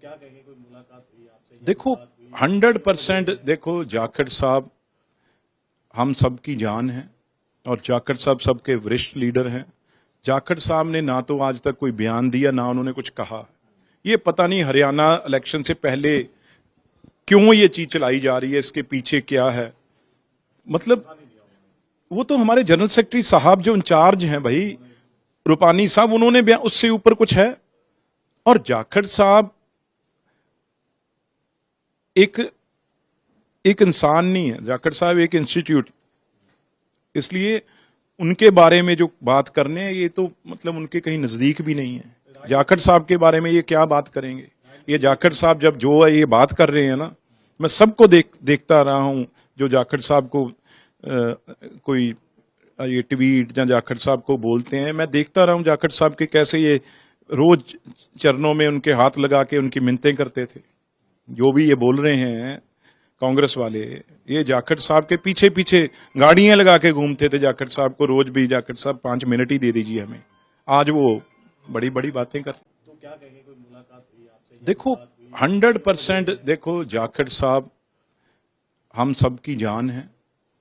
क्या कहेंगे, कोई मुलाकात हुई आपसे? देखो 100% देखो जाखड़ साहब हम सबकी जान है और जाखड़ साहब सबके वरिष्ठ लीडर हैं। जाखड़ साहब ने ना तो आज तक कोई बयान दिया ना उन्होंने कुछ कहा। ये पता नहीं हरियाणा इलेक्शन से पहले क्यों ये चीज चलाई जा रही है, इसके पीछे क्या है। मतलब वो तो हमारे जनरल सेक्रेटरी साहब जो इंचार्ज हैं भाई, रूपानी साहब, उन्होंने बयान, उससे ऊपर कुछ है। और जाखड़ साहब एक इंसान नहीं है, जाखड़ साहब एक इंस्टीट्यूट। इसलिए उनके बारे में जो बात करने हैं ये तो मतलब उनके कहीं नजदीक भी नहीं है। जाखड़ साहब के बारे में ये क्या बात करेंगे। ये जाखड़ साहब जब जो है ये बात कर रहे हैं ना, मैं सबको देखता रहा हूं जो जाखड़ साहब को कोई ये ट्वीट या जाखड़ साहब को बोलते हैं, मैं देखता रहा हूं जाखड़ साहब के कैसे ये रोज चरणों में उनके हाथ लगा के उनकी मिन्नतें करते थे। जो भी ये बोल रहे हैं कांग्रेस वाले, ये जाखड़ साहब के पीछे पीछे गाड़ियां लगा के घूमते थे जाखड़ साहब को रोज भी, जाखड़ साहब 5 मिनट ही दे दीजिए हमें। आज वो बड़ी बड़ी बातें करते। तो क्या कहेंगे, कोई मुलाकात हुई आपसे? देखो 100% देखो जाखड़ साहब हम सबकी जान है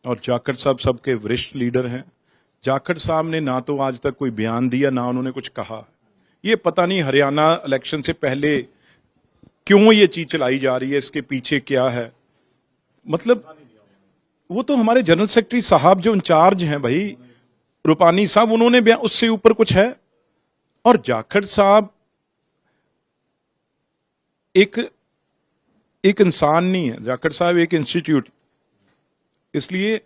और जाखड़ साहब सबके वरिष्ठ लीडर हैं। जाखड़ साहब ने ना तो आज तक कोई बयान दिया ना उन्होंने कुछ कहा। ये पता नहीं हरियाणा इलेक्शन से पहले क्यों ये चीज चलाई जा रही है, इसके पीछे क्या है। मतलब वो तो हमारे जनरल सेक्रेटरी साहब जो इंचार्ज हैं भाई, रूपानी साहब, उन्होंने बयान, उससे ऊपर कुछ है। और जाखड़ साहब एक इंसान नहीं है, जाखड़ साहब एक इंस्टीट्यूट। इसलिए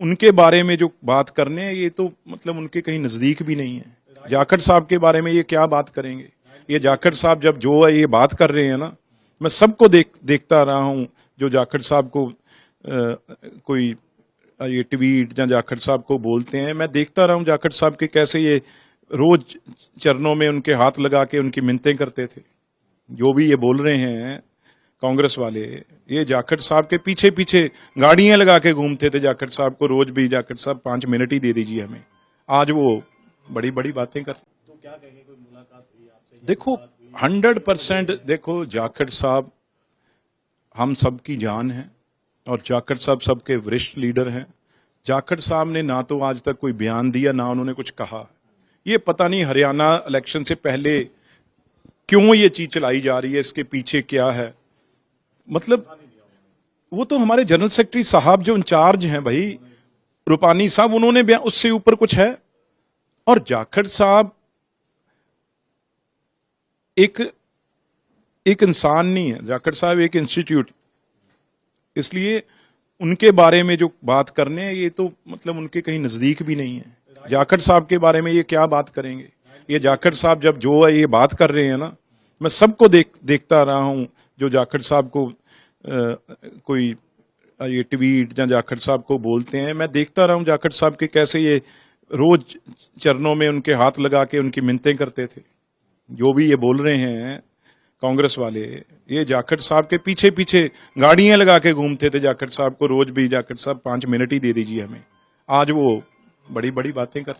उनके बारे में जो बात करने हैं ये तो मतलब उनके कहीं नजदीक भी नहीं है। जाखड़ साहब के बारे में ये क्या बात करेंगे। ये जाखड़ साहब जब जो है ये बात कर रहे हैं ना, मैं सबको देखता रहा हूं जो जाखड़ साहब को कोई ये ट्वीट या जाखड़ साहब को बोलते हैं, मैं देखता रहा हूं जाखड़ साहब के कैसे ये रोज चरणों में उनके हाथ लगा के उनकी मिन्नतें करते थे। जो भी ये बोल रहे हैं कांग्रेस वाले, ये जाखड़ साहब के पीछे पीछे गाड़ियां लगा के घूमते थे जाखड़ साहब को रोज भी, जाखड़ साहब 5 मिनट ही दे दीजिए हमें। आज वो बड़ी बड़ी बातें करते। तो क्या कहेंगे, कोई मुलाकात हुई आपसे? देखो 100% देखो जाखड़ साहब हम सबकी जान है और जाखड़ साहब सबके वरिष्ठ लीडर हैं। जाखड़ साहब ने ना तो आज तक कोई बयान दिया ना उन्होंने कुछ कहा। ये पता नहीं हरियाणा इलेक्शन से पहले क्यों ये चीज चलाई जा रही है, इसके पीछे क्या है। मतलब वो तो हमारे जनरल सेक्रेटरी साहब जो इंचार्ज हैं भाई, रूपानी साहब, उन्होंने बयान, उससे ऊपर कुछ है। और जाखड़ साहब एक इंसान नहीं है, जाखड़ साहब एक इंस्टीट्यूट। इसलिए उनके बारे में जो बात करने हैं ये तो मतलब उनके कहीं नजदीक भी नहीं है। जाखड़ साहब के बारे में ये क्या बात करेंगे। ये जाखड़ साहब जब जो है ये बात कर रहे हैं ना, मैं सबको देखता रहा हूं जो जाखड़ साहब को कोई ये ट्वीट या जाखड़ साहब को बोलते हैं, मैं देखता रहा हूं जाखड़ साहब के कैसे ये रोज चरणों में उनके हाथ लगा के उनकी मिन्नतें करते थे। जो भी ये बोल रहे हैं कांग्रेस वाले, ये जाखड़ साहब के पीछे पीछे गाड़ियां लगा के घूमते थे जाखड़ साहब को रोज भी, जाखड़ साहब 5 मिनट ही दे दीजिए हमें। आज वो बड़ी बड़ी बातें करते।